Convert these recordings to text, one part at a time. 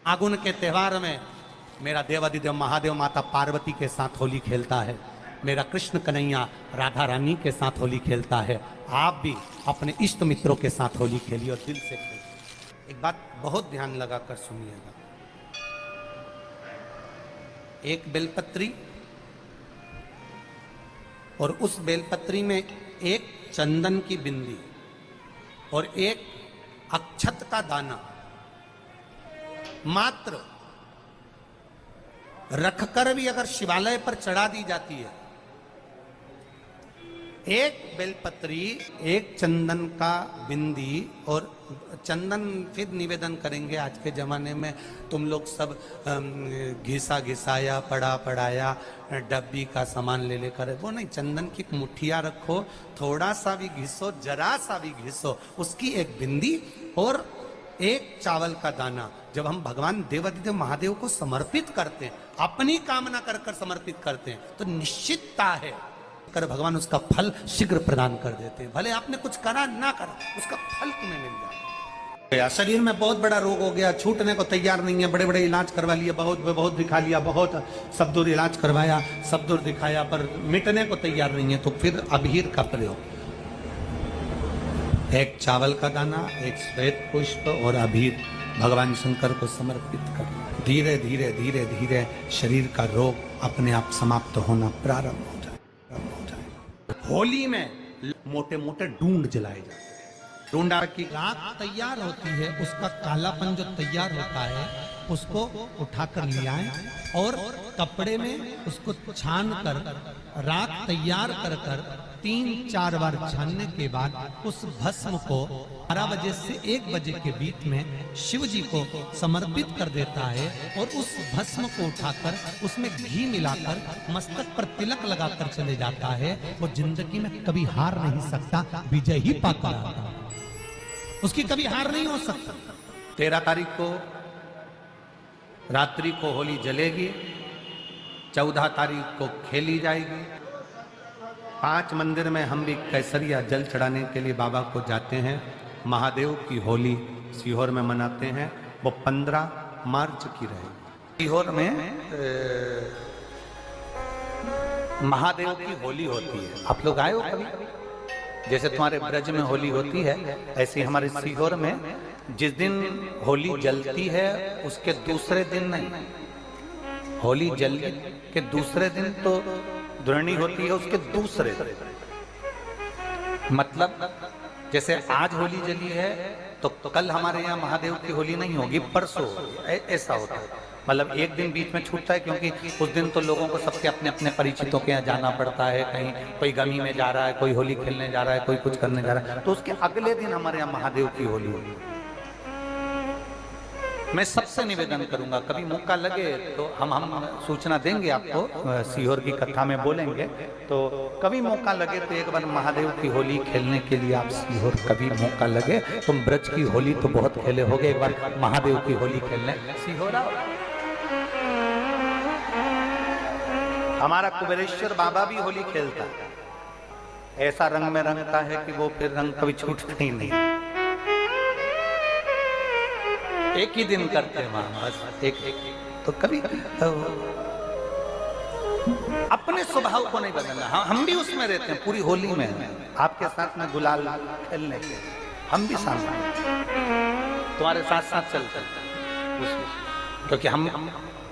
फागुन के त्यौहार में मेरा देवादिदेव महादेव माता पार्वती के साथ होली खेलता है, मेरा कृष्ण कन्हैया राधा रानी के साथ होली खेलता है। आप भी अपने इष्ट मित्रों के साथ होली खेलिए और दिल से खेलिए। एक बात बहुत ध्यान लगाकर सुनिएगा, एक बेलपत्री और उस बेलपत्री में एक चंदन की बिंदी और एक अक्षत का दाना मात्र रखकर भी अगर शिवालय पर चढ़ा दी जाती है, एक बेलपत्री एक चंदन का बिंदी, और चंदन फिर निवेदन करेंगे आज के जमाने में तुम लोग सब घिसा घिसाया पड़ा पड़ाया डब्बी का सामान ले लेकर, वो नहीं, चंदन की मुठिया रखो, थोड़ा सा भी घिसो, जरा सा भी घिसो, उसकी एक बिंदी और एक चावल का दाना। जब हम भगवान देवादिदेव महादेव को समर्पित करते हैं, अपनी कामना कर कर समर्पित करते हैं, तो निश्चितता है कर भगवान उसका फल शीघ्र प्रदान कर देते हैं। भले आपने कुछ करा ना करा, उसका फल तुम्हें मिल जाए। शरीर में बहुत बड़ा रोग हो गया, छूटने को तैयार नहीं है, बड़े बड़े इलाज करवा लिए, बहुत दिखा लिया, बहुत सब दूर इलाज करवाया, सब दूर दिखाया, पर मिटने को तैयार नहीं है, तो फिर अबीर का प्रयोग, एक चावल का दाना, एक श्वेत पुष्प और अबीर भगवान शंकर को समर्पित कर धीरे धीरे धीरे धीरे शरीर का रोग अपने आप समाप्त होना प्रारंभ हो जाए। होली में मोटे मोटे डूंड जलाए जाते हैं। डूंडा की राख तैयार होती है, उसका कालापन जो तैयार होता है उसको उठाकर ले आए और कपड़े में उसको छान कर राख तैयार कर कर 3-4 बार छानने के बाद उस भस्म को 12 बजे से 1 बजे के बीच में शिव जी को समर्पित कर देता है और उस भस्म को उठाकर उसमें घी मिलाकर मस्तक पर तिलक लगाकर चले जाता है। वो जिंदगी में कभी हार नहीं सकता, विजय ही पाकर आता है, उसकी कभी हार नहीं हो सकता। 13 तारीख को रात्रि को होली जलेगी, 14 तारीख को खेली जाएगी। 5 मंदिर में हम भी केसरिया जल चढ़ाने के लिए बाबा को जाते हैं। महादेव की होली सीहोर में मनाते हैं, वो 15 मार्च की रहेगी। सीहोर में महादेव की होली होती है। आप लोग आए हो कभी? जैसे तुम्हारे ब्रज में होली होती है, ऐसे हमारे सीहोर में जिस दिन होली जलती है उसके दूसरे दिन नहीं, होली जल के दूसरे दिन तो द्रोणी होती है, उसके दूसरे मतलब जैसे आज होली जली है तो कल हमारे यहाँ महादेव की होली नहीं होगी, परसों ऐसा होता है। मतलब एक दिन बीच में छूटता है, क्योंकि उस दिन तो लोगों को सबके अपने अपने परिचितों के यहाँ जाना पड़ता है, कहीं कोई गमी में जा रहा है, कोई होली खेलने जा रहा है, कोई कुछ करने जा रहा है, तो उसके अगले दिन हमारे यहाँ महादेव की होली होगी। मैं सबसे निवेदन करूंगा, कभी मौका लगे तो हम सूचना देंगे आपको, सीहोर की कथा में बोलेंगे, तो कभी मौका लगे तो एक बार महादेव की होली खेलने के लिए आप सीहोर कभी मौका लगे, तुम ब्रज की होली तो बहुत खेले होगे, एक बार महादेव की होली खेलने सीहोर आओ। हमारा कुबेरेश्वर बाबा भी होली खेलता है, ऐसा रंग में रंगता है कि वो फिर रंग कभी छूटता ही नहीं। एक ही दिन करते हैं वहां, बस एक तो कभी अपने स्वभाव को नहीं बदलना। हम भी उसमें रहते हैं, पूरी होली में आपके साथ में गुलाल खेलने के हम भी साथ तुम्हारे साथ साथ चलते हैं, क्योंकि हम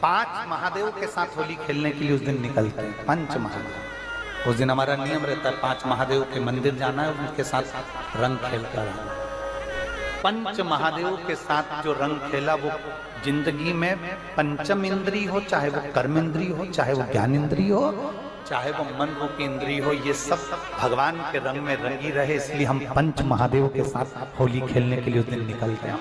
5 महादेव के साथ होली खेलने के लिए उस दिन निकलते हैं। 5 महादेव, उस दिन हमारा नियम रहता है 5 महादेव के मंदिर जाना है, उनके साथ रंग खेल कर आना। 5 महादेव के साथ जो रंग खेला वो जिंदगी में पंचम इंद्री हो, चाहे वो कर्म इंद्री हो, चाहे वो ज्ञान इंद्री हो, चाहे वो मन रूपी इंद्री हो, ये सब भगवान के रंग में रंगी रहे, इसलिए हम 5 महादेव के साथ होली खेलने के लिए उस दिन निकलते हैं।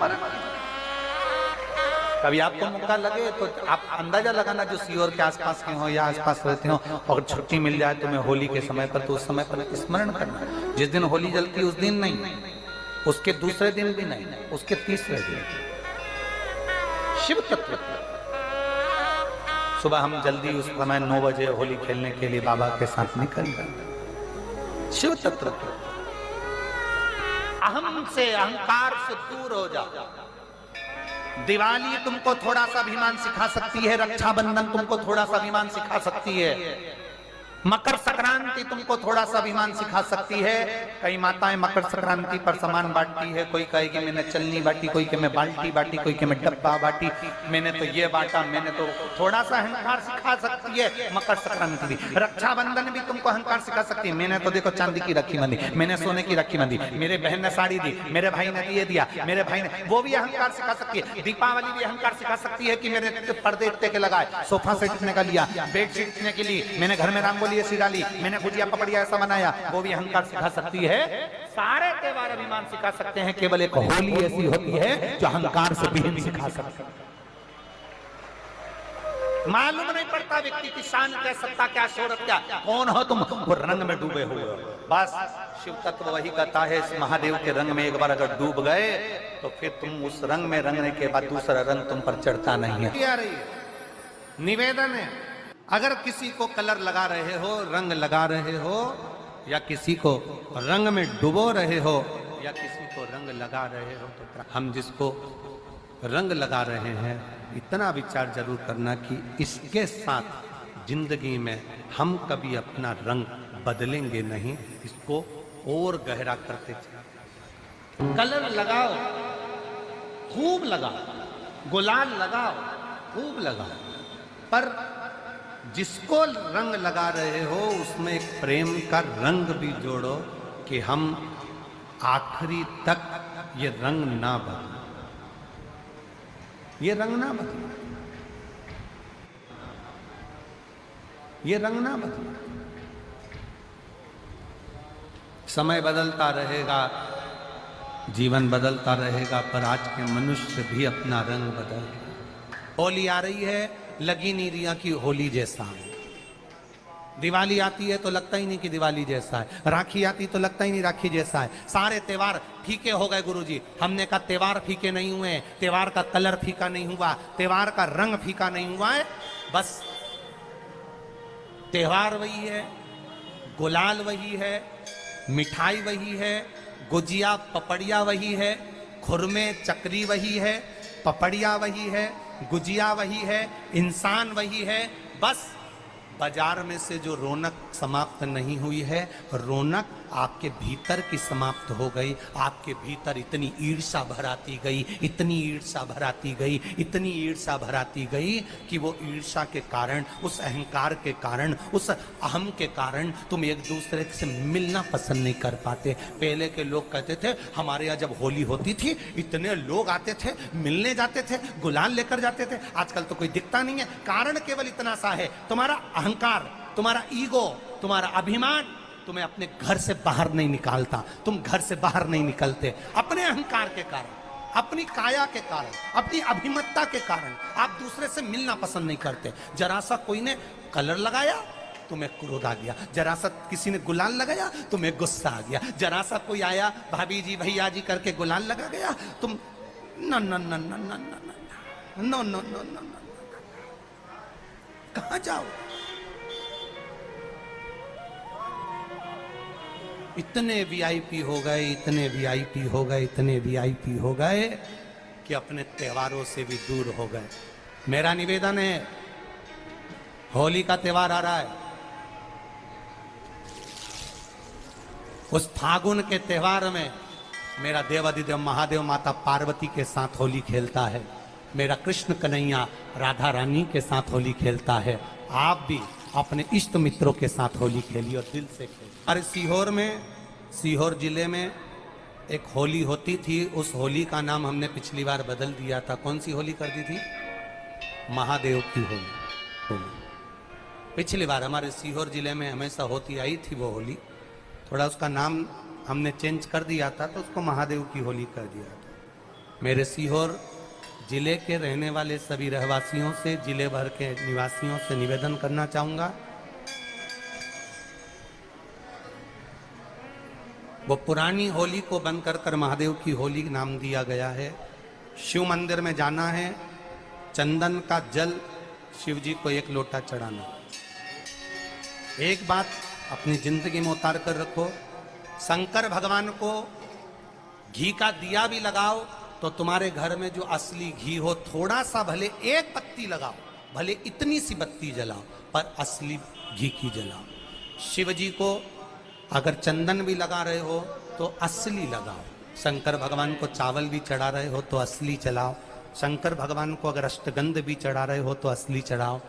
कभी आपको मौका लगे तो आप अंदाजा लगाना, जो सीहोर के आसपास के हो या आसपास रहते हो, और छुट्टी मिल जाए तुम्हें होली के समय पर, तो उस समय पर स्मरण करना, जिस दिन होली जलती उस दिन नहीं, उसके दूसरे दिन भी नहीं, उसके तीसरे दिन शिव तत्व। सुबह हम जल्दी उस समय 9 बजे होली खेलने के लिए बाबा के साथ निकल गए। शिव तत्व, अहम से अहंकार से दूर हो जाओ, दिवाली तुमको थोड़ा सा अभिमान सिखा सकती है, रक्षाबंधन तुमको थोड़ा सा अभिमान सिखा सकती है, मकर संक्रांति तुमको थोड़ा सा अभिमान सिखा सकती है। कई माताएं मकर संक्रांति पर सामान बांटती है, कोई कहेगी मैंने चलनी बांटी, कोई के मैं बाल्टी बांटी, कोई के मैं डब्बा बांटी, मैंने तो ये बांटा, मैंने तो थोड़ा सा अहंकार सिखा सकती है मकर संक्रांति भी। रक्षाबंधन भी तुमको अहंकार सिखा सकती है, मैंने तो देखो चांदी की राखी बांधी, मैंने सोने की राखी बांधी, मेरे बहन ने साड़ी दी, मेरे भाई ने ये दिया, मेरे भाई ने, वो भी अहंकार सिखा सकती है। दीपावली भी अहंकार सिखा सकती है कि मेरे पर्दे इतने के लगाए, सोफा सेट इतने का लिया, बेडशीट इतने के लिए, मैंने घर में रंगोली ऐसी डाली, मैंने गुजिया पपड़िया ऐसा बनाया, वो भी अहंकार सिखा सकती है। सारे त्योहार अभिमान सिखा सकते हैं, केवल एक होली ऐसी होती है जो अहंकार से विहीन सिखा सकती है। मालूम नहीं पड़ता व्यक्ति की शान क्या, सत्ता क्या, शोहरत क्या, कौन हो तुम, वो रंग में डूबे हुए हो। बस शिव तत्व वही कहता है, इस महादेव के रंग में एक बार अगर डूब गए तो फिर तुम उस रंग में रंगने के बाद दूसरा रंग तुम पर चढ़ता नहीं है। निवेदन है, अगर किसी को कलर लगा रहे हो, रंग लगा रहे हो, या किसी को रंग में डुबो रहे हो, या किसी को रंग लगा रहे हो, तो हम जिसको रंग लगा रहे हैं इतना विचार जरूर करना कि इसके साथ जिंदगी में हम कभी अपना रंग बदलेंगे नहीं, इसको और गहरा करते चलें। कलर लगाओ, खूब लगाओ, गुलाल लगाओ, खूब लगाओ, पर जिसको रंग लगा रहे हो उसमें एक प्रेम का रंग भी जोड़ो कि हम आखिरी तक ये रंग ना बदले, ये रंग ना बदले, ये रंग ना बदले। समय बदलता रहेगा, जीवन बदलता रहेगा, पर आज के मनुष्य भी अपना रंग बदल। होली आ रही है, लगी नहीं रिया की होली जैसा है। दिवाली आती है तो लगता ही नहीं कि दिवाली जैसा है, राखी आती तो लगता ही नहीं राखी जैसा है। सारे त्योहार फीके हो गए गुरुजी। हमने कहा त्योहार फीके नहीं हुए, त्योहार का कलर फीका नहीं हुआ, त्योहार का रंग फीका नहीं हुआ है, बस त्योहार वही है, गुलाल वही है, मिठाई वही है, गुजिया पपड़िया वही है, खुरमे चकरी वही है, पपड़िया वही है, गुजिया वही है, इंसान वही है। बस बाजार में से जो रौनक समाप्त नहीं हुई है, रौनक आपके भीतर की समाप्त हो गई। आपके भीतर इतनी ईर्ष्या भराती गई, इतनी ईर्ष्या भराती गई, इतनी ईर्ष्या भराती गई कि वो ईर्ष्या के कारण, उस अहंकार के कारण, उस अहम के कारण तुम एक दूसरे से मिलना पसंद नहीं कर पाते। पहले के लोग कहते थे हमारे यहाँ जब होली होती थी इतने लोग आते थे, मिलने जाते थे, गुलाल लेकर जाते थे। आजकल तो कोई दिखता नहीं है। कारण केवल इतना सा है, तुम्हारा अहंकार, तुम्हारा ईगो, तुम्हारा अभिमान तुम्हें अपने घर से बाहर नहीं निकालता। तुम घर से बाहर नहीं निकलते अपने अहंकार के कारण, अपनी काया के कारण, अपनी अभिमतता के कारण। आप दूसरे से मिलना पसंद नहीं करते। जरा सा कोई ने कलर लगाया तुम्हें क्रोध आ गया, जरा सा किसी ने गुलाल लगाया तुम्हें गुस्सा आ गया, जरा सा कोई आया भाभी जी भैया जी करके गुलाल लगा गया, तुम न न न न न न न न न, कहां जाओ? इतने वीआईपी हो गए, इतने वीआईपी हो गए, इतने वीआईपी हो गए कि अपने त्योहारों से भी दूर हो गए। मेरा निवेदन है, होली का त्योहार आ रहा है, उस फागुन के त्योहार में मेरा देवाधिदेव महादेव माता पार्वती के साथ होली खेलता है, मेरा कृष्ण कन्हैया राधा रानी के साथ होली खेलता है। आप भी अपने इष्ट मित्रों के साथ होली खेलिए और दिल से खेलिए। अरे सीहोर में, सीहोर जिले में एक होली होती थी, उस होली का नाम हमने पिछली बार बदल दिया था। कौन सी होली कर दी थी? महादेव की होली। पिछली बार हमारे सीहोर जिले में हमेशा होती आई थी वो होली, थोड़ा उसका नाम हमने चेंज कर दिया था तो उसको महादेव की होली कर दिया था। मेरे सीहोर जिले के रहने वाले सभी रहवासियों से, जिले भर के निवासियों से निवेदन करना चाहूंगा, वो पुरानी होली को बंद कर महादेव की होली नाम दिया गया है। शिव मंदिर में जाना है, चंदन का जल शिव जी को 1 लोटा चढ़ाना। एक बात अपनी जिंदगी में उतार कर रखो, शंकर भगवान को घी का दिया भी लगाओ तो तुम्हारे घर में जो असली घी हो, थोड़ा सा भले एक पत्ती लगाओ, भले इतनी सी बत्ती जलाओ, पर असली घी की जलाओ। शिव जी को अगर चंदन भी लगा रहे हो तो असली लगाओ। शंकर भगवान को चावल भी चढ़ा रहे हो तो असली चढ़ाओ। शंकर भगवान को अगर अष्टगंध भी चढ़ा रहे हो तो असली चढ़ाओ।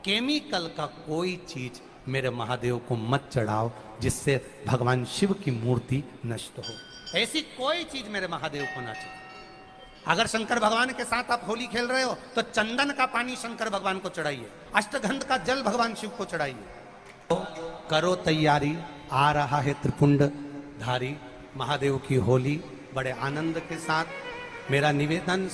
केमिकल का कोई चीज मेरे महादेव को मत चढ़ाओ जिससे भगवान शिव की मूर्ति नष्ट हो। ऐसी कोई चीज मेरे महादेव को ना चढ़ाओ। अगर शंकर भगवान के साथ आप होली खेल रहे हो तो चंदन का पानी शंकर भगवान को चढ़ाइए, अष्टगंध का जल भगवान शिव को चढ़ाइए। तो करो तैयारी, आ रहा है त्रिपुंड धारी महादेव की होली। बड़े आनंद के साथ मेरा निवेदन,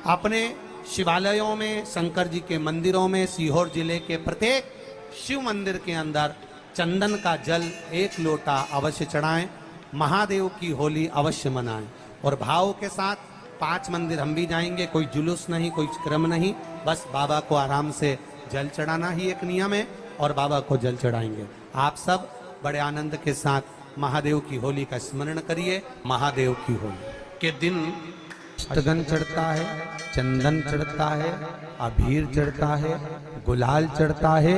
अपने शिवालयों में, शंकर जी के मंदिरों में, सीहोर जिले के प्रत्येक शिव मंदिर के अंदर चंदन का जल 1 लोटा अवश्य चढ़ाएं। महादेव की होली अवश्य मनाएं और भाव के साथ 5 मंदिर हम भी जाएंगे। कोई जुलूस नहीं, कोई क्रम नहीं, बस बाबा को आराम से जल चढ़ाना ही एक नियम है और बाबा को जल चढ़ाएंगे। आप सब बड़े आनंद के साथ महादेव की होली का स्मरण करिए। महादेव की होली के दिन अष्टगंध चढ़ता है, चंदन चढ़ता है, अबीर चढ़ता है, गुलाल चढ़ता है,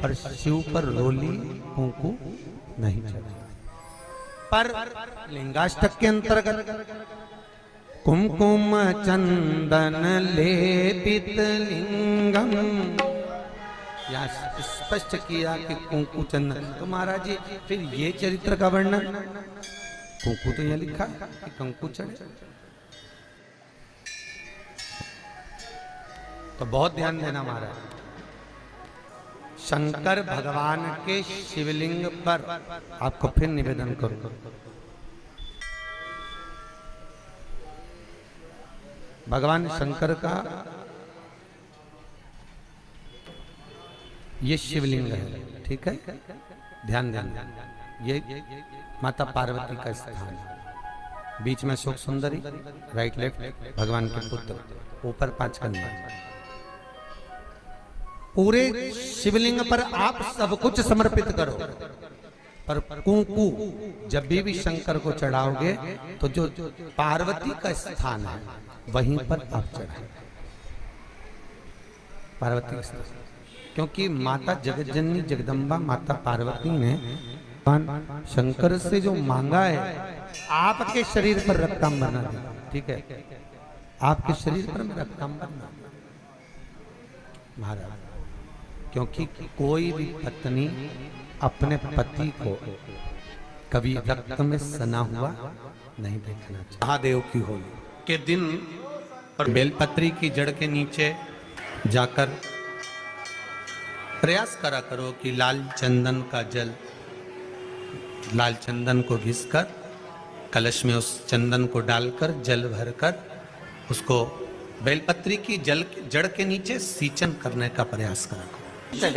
पर शिव पर रोली कुंकू नहीं चढ़ता। पर लिंगाष्टक के अंतर्गत कुमकुम चंदन लेपित लिंगम, यहाँ स्पष्ट किया कि कुंकू चंदन। तो महाराज जी फिर ये चरित्र का वर्णन, कुंकू तो यहाँ लिखा कि कंकु चढ़े, तो बहुत ध्यान देना महाराज। शंकर भगवान के शिवलिंग पर आपको फिर निवेदन करूं, भगवान शंकर का ये शिवलिंग है, ठीक है, ध्यान देना। ये माता पार्वती का स्थान है, बीच में सुख सुंदरी, राइट लेफ्ट भगवान के पुत्र, ऊपर 5 कन्या। पूरे शिवलिंग पर आप सब कुछ समर्पित करो, पर कुंकू जब भी शंकर को चढ़ाओगे तो जो पार्वती का स्थान है वहीं पर आप चढ़ाएं, पार्वती का स्थान। क्योंकि माता जगज्जननी जगदम्बा माता पार्वती ने शंकर से जो मांगा है, आपके शरीर पर रक्तांबर ना दे, ठीक है, आपके शरीर पर रक्तांबर ना महाराज। क्योंकि कोई भी पत्नी अपने पति को कभी रक्त में सना हुआ नहीं देखना चाहिए। महादेव की होली के दिन पर बेलपत्री की जड़ के नीचे जाकर प्रयास करा करो कि लाल चंदन का जल, लाल चंदन को घिसकर कलश में उस चंदन को डालकर जल भरकर उसको बेलपत्री की जड़ के नीचे सींचन करने का प्रयास करा करो। है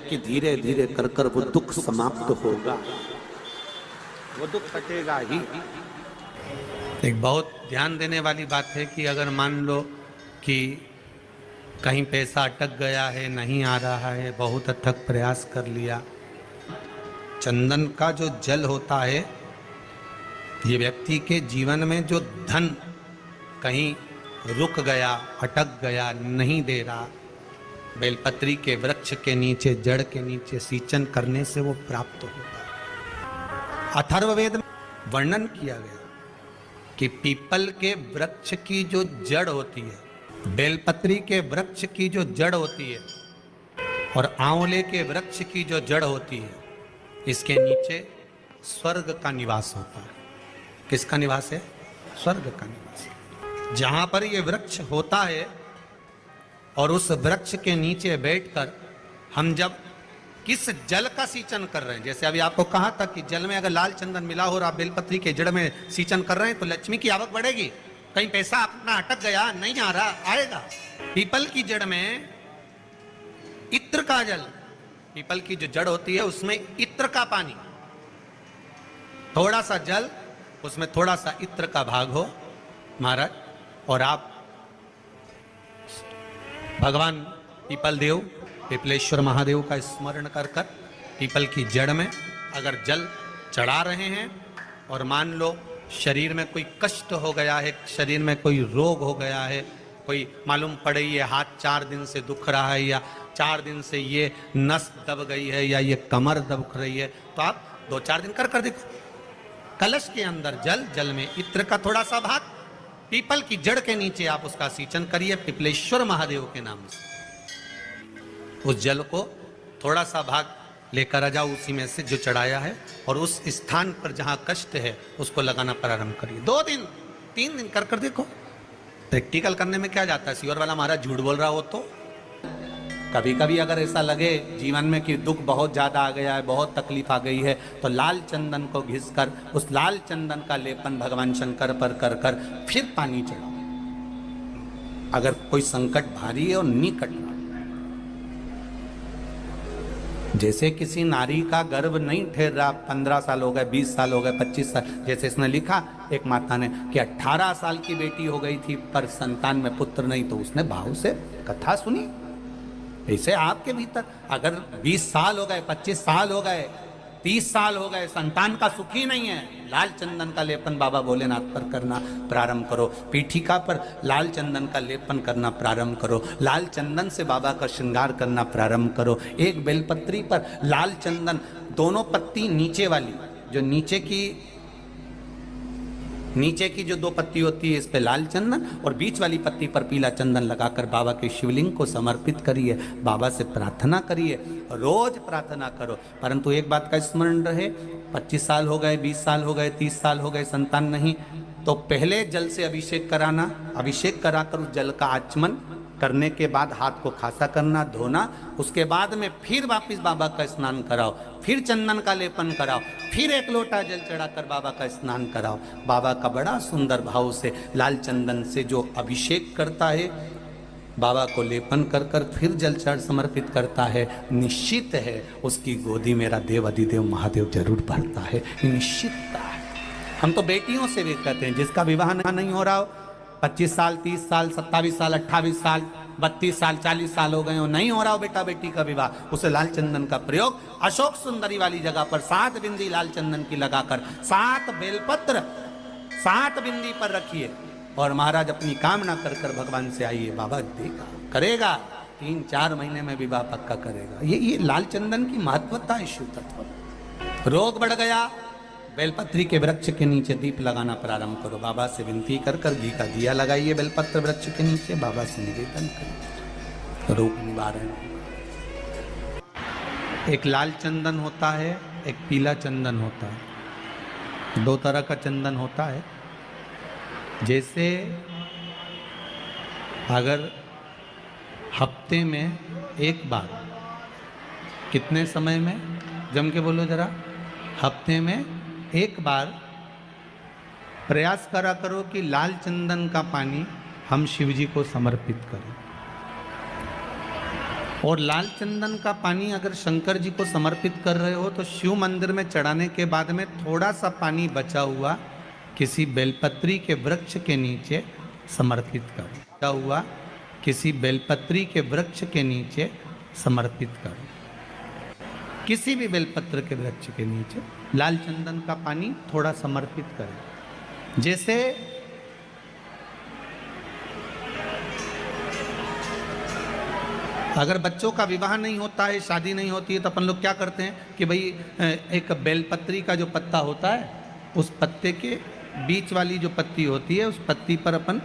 कि धीरे धीरे कर कर वो दुख समाप्त होगा, वो दुख हटेगा ही। एक बहुत ध्यान देने वाली बात है कि अगर मान लो कि कहीं पैसा अटक गया है, नहीं आ रहा है, बहुत अथक प्रयास कर लिया, चंदन का जो जल होता है, ये व्यक्ति के जीवन में जो धन कहीं रुक गया, अटक गया, नहीं दे रहा, बेलपत्री के वृक्ष के नीचे, जड़ के नीचे सींचन करने से वो प्राप्त होता है। अथर्ववेद में वर्णन किया गया कि पीपल के वृक्ष की जो जड़ होती है, बेलपत्री के वृक्ष की जो जड़ होती है और आंवले के वृक्ष की जो जड़ होती है, इसके नीचे स्वर्ग का निवास होता है। किसका निवास है? स्वर्ग का निवास। जहां पर ये वृक्ष होता है और उस वृक्ष के नीचे बैठकर हम जब किस जल का सींचन कर रहे हैं, जैसे अभी आपको कहा था कि जल में अगर लाल चंदन मिला हो और आप बेलपत्री के जड़ में सींचन कर रहे हैं तो लक्ष्मी की आवक बढ़ेगी। कहीं पैसा अपना अटक गया, नहीं आ रहा, आएगा। पीपल की जड़ में इत्र का जल, पीपल की जो जड़ होती है उसमें इत्र का पानी, थोड़ा सा जल, उसमें थोड़ा सा इत्र का भाग हो महाराज, और आप भगवान पीपल देव, पीपलेश्वर महादेव का स्मरण कर कर पीपल की जड़ में अगर जल चढ़ा रहे हैं और मान लो शरीर में कोई कष्ट हो गया है, शरीर में कोई रोग हो गया है, कोई मालूम पड़े ये हाथ 4 दिन से दुख रहा है, या 4 दिन से ये नस दब गई है, या ये कमर दब रही है, तो आप 2-4 दिन कर देखो। कलश के अंदर जल, जल में इत्र का थोड़ा सा भाग, पीपल की जड़ के नीचे आप उसका सींचन करिए पिपलेश्वर महादेव के नाम से। उस जल को थोड़ा सा भाग लेकर आ जाओ, उसी में से जो चढ़ाया है, और उस स्थान पर जहां कष्ट है उसको लगाना प्रारंभ करिए। 2 दिन 3 दिन कर देखो। प्रैक्टिकल करने में क्या जाता है, सियोर वाला महाराज झूठ बोल रहा हो तो। कभी कभी अगर ऐसा लगे जीवन में कि दुख बहुत ज्यादा आ गया है, बहुत तकलीफ आ गई है, तो लाल चंदन को घिसकर उस लाल चंदन का लेपन भगवान शंकर पर कर कर फिर पानी चढ़ाओ। अगर कोई संकट भारी है और निकट रहा, जैसे किसी नारी का गर्भ नहीं ठहर रहा, 15 साल हो गए, 20 साल हो गए, 25 साल, जैसे इसने लिखा एक माता ने कि 18 साल की बेटी हो गई थी पर संतान में पुत्र नहीं, तो उसने भाव से कथा सुनी। ऐसे आपके भीतर अगर 20 साल हो गए, 25 साल हो गए, 30 साल हो गए, संतान का सुख ही नहीं है, लाल चंदन का लेपन बाबा भोलेनाथ पर करना प्रारंभ करो। पीठिका पर लाल चंदन का लेपन करना प्रारंभ करो। लाल चंदन से बाबा का श्रृंगार करना प्रारंभ करो। एक बेलपत्री पर लाल चंदन, दोनों पत्ती नीचे वाली, जो नीचे की जो 2 पत्ती होती है, इस पे लाल चंदन, और बीच वाली पत्ती पर पीला चंदन लगाकर बाबा के शिवलिंग को समर्पित करिए। बाबा से प्रार्थना करिए, रोज प्रार्थना करो। परंतु एक बात का स्मरण रहे, 25 साल हो गए, 20 साल हो गए, 30 साल हो गए, संतान नहीं, तो पहले जल से अभिषेक कराना, अभिषेक कराकर उस जल का आचमन करने के बाद हाथ को खासा करना, धोना, उसके बाद में फिर वापस बाबा का स्नान कराओ, फिर चंदन का लेपन कराओ, फिर 1 लोटा जल चढ़ाकर बाबा का स्नान कराओ। बाबा का बड़ा सुंदर भाव से लाल चंदन से जो अभिषेक करता है, बाबा को लेपन कर कर फिर जल चढ़ समर्पित करता है, निश्चित है उसकी गोदी मेरा देव अधिदेव महादेव जरूर भरता है, निश्चितता है। हम तो बेटियों से भी कहते हैं, जिसका विवाह नहीं हो रहा हो, 25 साल, 30 साल, 27 साल, 28 साल, 32 साल, 40 साल हो गए हो, नहीं हो रहा हो बेटा बेटी का विवाह, उसे लाल चंदन का प्रयोग अशोक सुंदरी वाली जगह पर 7 बिंदी लाल चंदन की लगाकर 7 बेलपत्र 7 बिंदी पर रखिए, और महाराज अपनी कामना कर कर भगवान से आइए, बाबा देगा, करेगा, 3-4 महीने में विवाह पक्का करेगा। ये लाल चंदन की महत्वता है, शिव तत्व। रोग बढ़ गया, बेलपत्री के वृक्ष के नीचे दीप लगाना प्रारंभ करो। बाबा से विनती कर कर घी का दिया लगाइए बेलपत्र वृक्ष के नीचे, बाबा से निवेदन करिए, रोग निवारण। एक लाल चंदन होता है, एक पीला चंदन होता है, 2 तरह का चंदन होता है। जैसे अगर हफ्ते में एक बार, कितने समय में, जम के बोलो जरा, हफ्ते में एक बार प्रयास करा करो कि लाल चंदन का पानी हम शिव जी को समर्पित करें। और लाल चंदन का पानी अगर शंकर जी को समर्पित कर रहे हो तो शिव मंदिर में चढ़ाने के बाद में थोड़ा सा पानी बचा हुआ किसी बेलपत्री के वृक्ष के नीचे समर्पित करो। बचा हुआ किसी बेलपत्री के वृक्ष के नीचे समर्पित करो। किसी भी बेलपत्र के वृक्ष के नीचे लाल चंदन का पानी थोड़ा समर्पित करें। जैसे अगर बच्चों का विवाह नहीं होता है, शादी नहीं होती है, तो अपन लोग क्या करते हैं कि भाई एक बेलपत्री का जो पत्ता होता है, उस पत्ते के बीच वाली जो पत्ती होती है, उस पत्ती पर अपन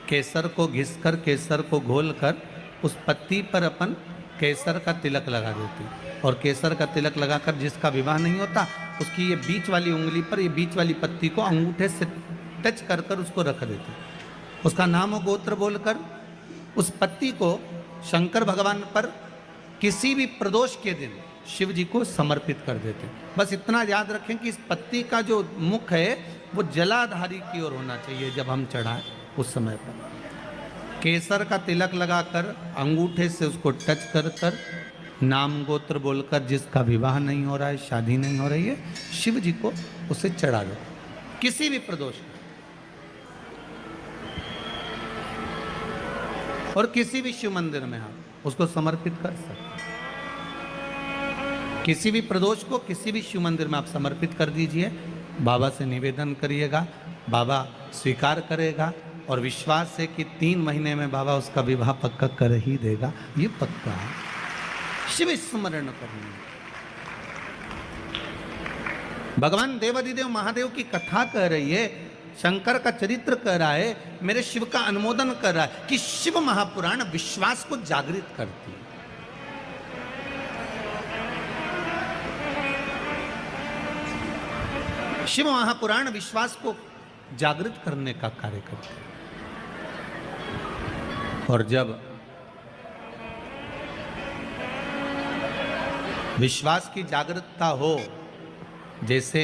केसर को घिसकर, केसर को घोलकर उस पत्ती पर अपन केसर का तिलक लगा देते हैं। और केसर का तिलक लगाकर जिसका विवाह नहीं होता, उसकी ये बीच वाली उंगली पर, ये बीच वाली पत्ती को अंगूठे से टच कर कर उसको रख देते। उसका नाम और गोत्र बोलकर उस पत्ती को शंकर भगवान पर किसी भी प्रदोष के दिन शिव जी को समर्पित कर देते। बस इतना याद रखें कि इस पत्ती का जो मुख है वो जलाधारी की ओर होना चाहिए। जब हम चढ़ाएं उस समय पर केसर का तिलक लगाकर अंगूठे से उसको टच कर कर नाम गोत्र बोलकर, जिसका विवाह नहीं हो रहा है, शादी नहीं हो रही है, शिव जी को उसे चढ़ा दो किसी भी प्रदोष में। और किसी भी शिव मंदिर में आप उसको समर्पित कर सकते। किसी भी प्रदोष को किसी भी शिव मंदिर में आप समर्पित कर दीजिए। बाबा से निवेदन करिएगा, बाबा स्वीकार करेगा और विश्वास है कि 3 महीने में बाबा उसका विवाह पक्का कर ही देगा। ये पक्का है। शिव स्मरण करना। भगवान देवाधिदेव महादेव की कथा कह रही है, शंकर का चरित्र कह रहा है, मेरे शिव का अनुमोदन कर रहा है कि शिव महापुराण विश्वास को जागृत करती है। शिव महापुराण विश्वास को जागृत करने का कार्य करते हैं। और जब विश्वास की जागृतता हो, जैसे